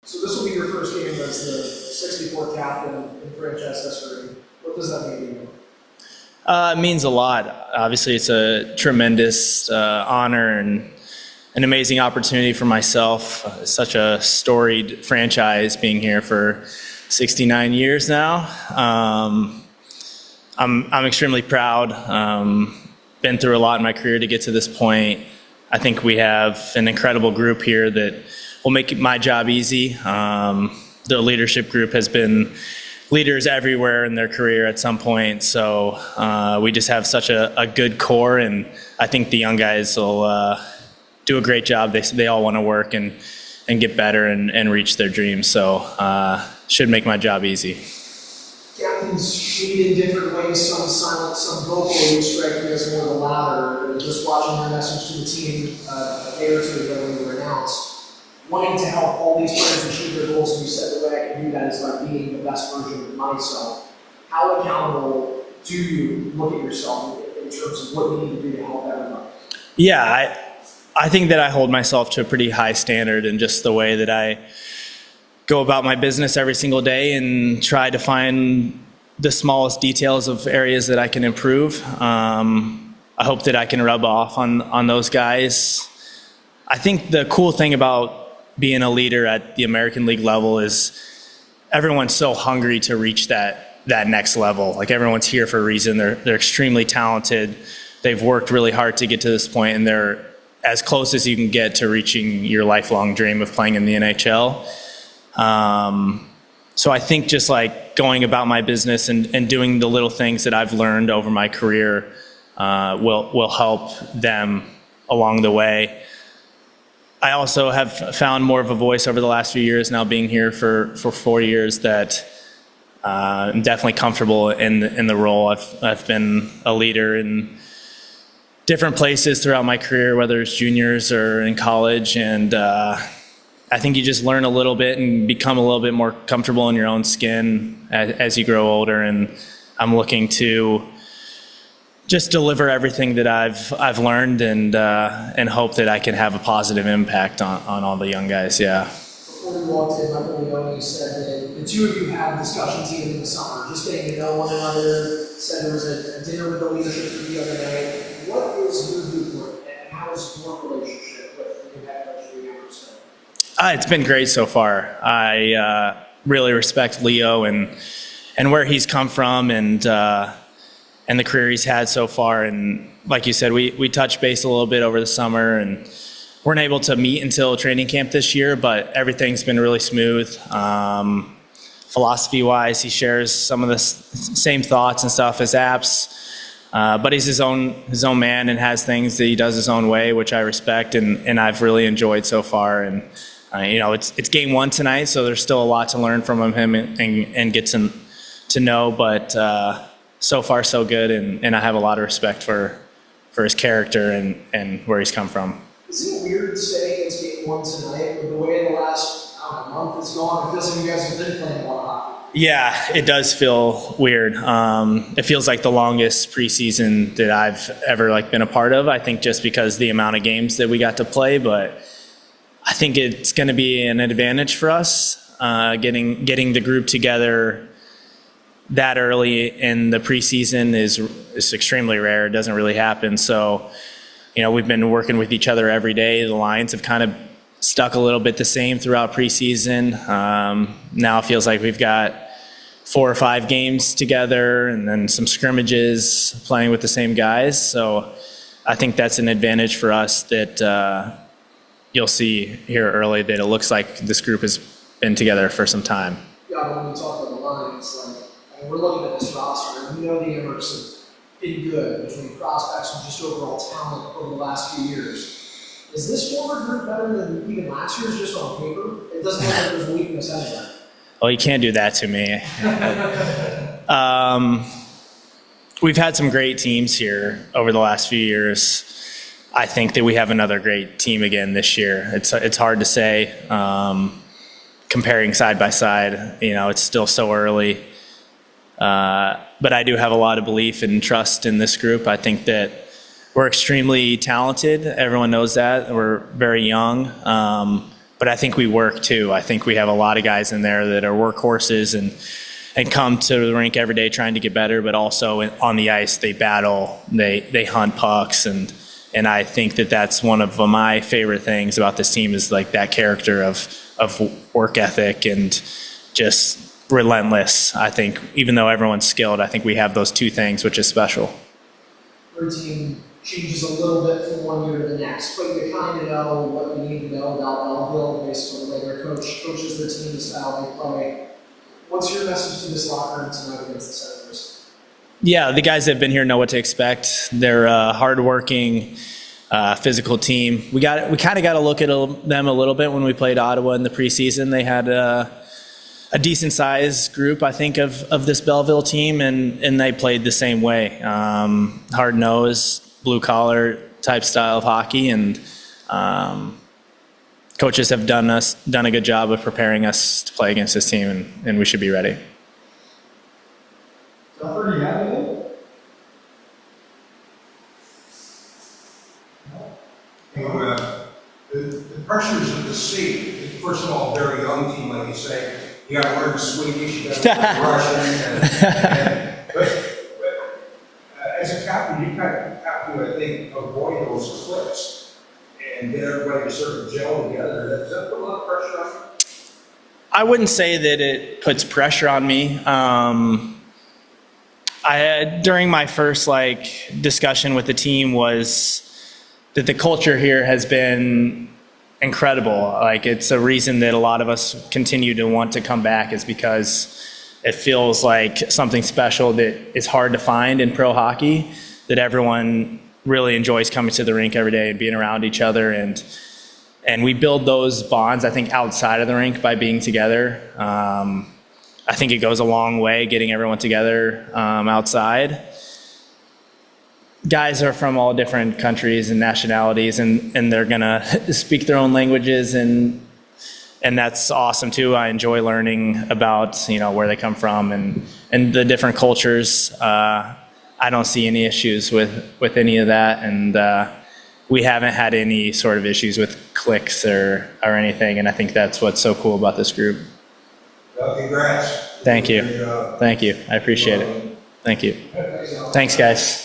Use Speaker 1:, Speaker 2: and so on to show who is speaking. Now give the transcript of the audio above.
Speaker 1: So this will be your first game as the 64th captain in franchise history. What does that mean to you?
Speaker 2: It means a lot. Obviously, it's a tremendous honor and an amazing opportunity for myself. Such a storied franchise, being here for 69 years now. I'm extremely proud. Been through a lot in my career to get to this point. I think we have an incredible group here that will make my job easy. The leadership group has been leaders everywhere in their career at some point, so we just have such a good core, and I think the young guys will do a great job. They all want to work and get better and reach their dreams, so should make my job easy.
Speaker 1: Captains lead in different ways, some silent, some vocal. You strike me as more the latter. Just watching your message to the team a day or two ago when you were announced, wanting to help all these players achieve their goals, and you said the way I can do that is by being the best version of myself. How accountable do you look at yourself in terms of what you need to do to help everybody?
Speaker 2: Yeah, I think that I hold myself to a pretty high standard in just the way that I go about my business every single day and try to find the smallest details of areas that I can improve. I hope that I can rub off on those guys. I think the cool thing about being a leader at the American League level is everyone's so hungry to reach that next level. Like, everyone's here for a reason. They're extremely talented. They've worked really hard to get to this point, and they're as close as you can get to reaching your lifelong dream of playing in the NHL. So I think just like going about my business and doing the little things that I've learned over my career will help them along the way. I also have found more of a voice over the last few years, now being here for 4 years, that I'm definitely comfortable in the role. I've been a leader in different places throughout my career, whether it's juniors or in college, and I think you just learn a little bit and become a little bit more comfortable in your own skin as you grow older, and I'm looking to just deliver everything that I've learned and hope that I can have a positive impact on all the young guys. Yeah.
Speaker 1: Before we walked in, Michael Leone said that the two of you had discussions even in the summer, just getting to know one another. Said there was a dinner with the leadership group the other night. What is your viewpoint, and how is your relationship with the new head coach Leo Jobst?
Speaker 2: It's been great so far. I really respect Leo and where he's come from and the career he's had so far. And like you said, we touched base a little bit over the summer and weren't able to meet until training camp this year, but everything's been really smooth. Philosophy-wise, he shares some of the same thoughts and stuff as Apps, but he's his own man and has things that he does his own way, which I respect and I've really enjoyed so far. And it's game one tonight, so there's still a lot to learn from him and get to know, but so far so good, and I have a lot of respect for his character and where he's come from.
Speaker 1: Is it weird saying it's game one tonight with the way the last month has gone? It feels like you guys have been playing a lot of hockey.
Speaker 2: Yeah, it does feel weird. It feels like the longest preseason that I've ever been a part of. I think just because the amount of games that we got to play, but I think it's going to be an advantage for us getting the group together that early in the preseason is extremely rare. It doesn't really happen. So, we've been working with each other every day. The lines have kind of stuck a little bit the same throughout preseason. Now it feels like we've got 4 or 5 games together and then some scrimmages playing with the same guys. So I think that's an advantage for us that you'll see here early, that it looks like this group has been together for some time.
Speaker 1: Yeah, when we talk about the lines, we're looking at this roster, and we know the Amerks have been good between prospects and just overall talent over the last few years. Is this forward group better than even last year's just on paper? It doesn't look like there's a weakness anywhere.
Speaker 2: Oh, you can't do that to me. We've had some great teams here over the last few years. I think that we have another great team again this year. It's hard to say. Comparing side by side, it's still so early. But I do have a lot of belief and trust in this group. I think that we're extremely talented. Everyone knows that. We're very young. But I think we work too. I think we have a lot of guys in there that are workhorses and come to the rink every day trying to get better, but also on the ice they battle, they hunt pucks, and I think that that's one of my favorite things about this team is like that character of work ethic and just relentless. I think even though everyone's skilled, I think we have those two things, which is special.
Speaker 1: Your team changes a little bit from one year to the next, but you kind of know what you need to know about Belleville based on the way their coaches their team, the style they play. What's your message to this locker room tonight against the Senators?
Speaker 2: Yeah, the guys that have been here know what to expect. They're a hardworking, physical team. We kind of got to look at them a little bit when we played Ottawa in the preseason. They had a decent sized group, I think, of this Belleville team, and they played the same way. Hard nosed, blue collar type style of hockey, and coaches have done a good job of preparing us to play against this team, and we should be ready.
Speaker 3: Jumper, do you have anything?
Speaker 4: The pressures of the seat, first of all, very young team, like you say, you got to learn Swedish, you got to learn Russian, but as a captain, you kind of have to, I think, avoid those clips and get everybody to sort of gel together. Does that put a lot of pressure on you?
Speaker 2: I wouldn't say that it puts pressure on me. During my first discussion with the team was that the culture here has been incredible. It's a reason that a lot of us continue to want to come back is because it feels like something special that is hard to find in pro hockey, that everyone really enjoys coming to the rink every day and being around each other. And we build those bonds, I think, outside of the rink by being together. I think it goes a long way getting everyone together outside. Guys are from all different countries and nationalities, and they're gonna speak their own languages, and that's awesome too. I enjoy learning about where they come from and the different cultures. I don't see any issues with any of that, and we haven't had any sort of issues with cliques or anything, and I think that's what's so cool about this group.
Speaker 4: Well, congrats.
Speaker 2: Thank you. Thank you. I appreciate it. Thank you. Thanks, guys.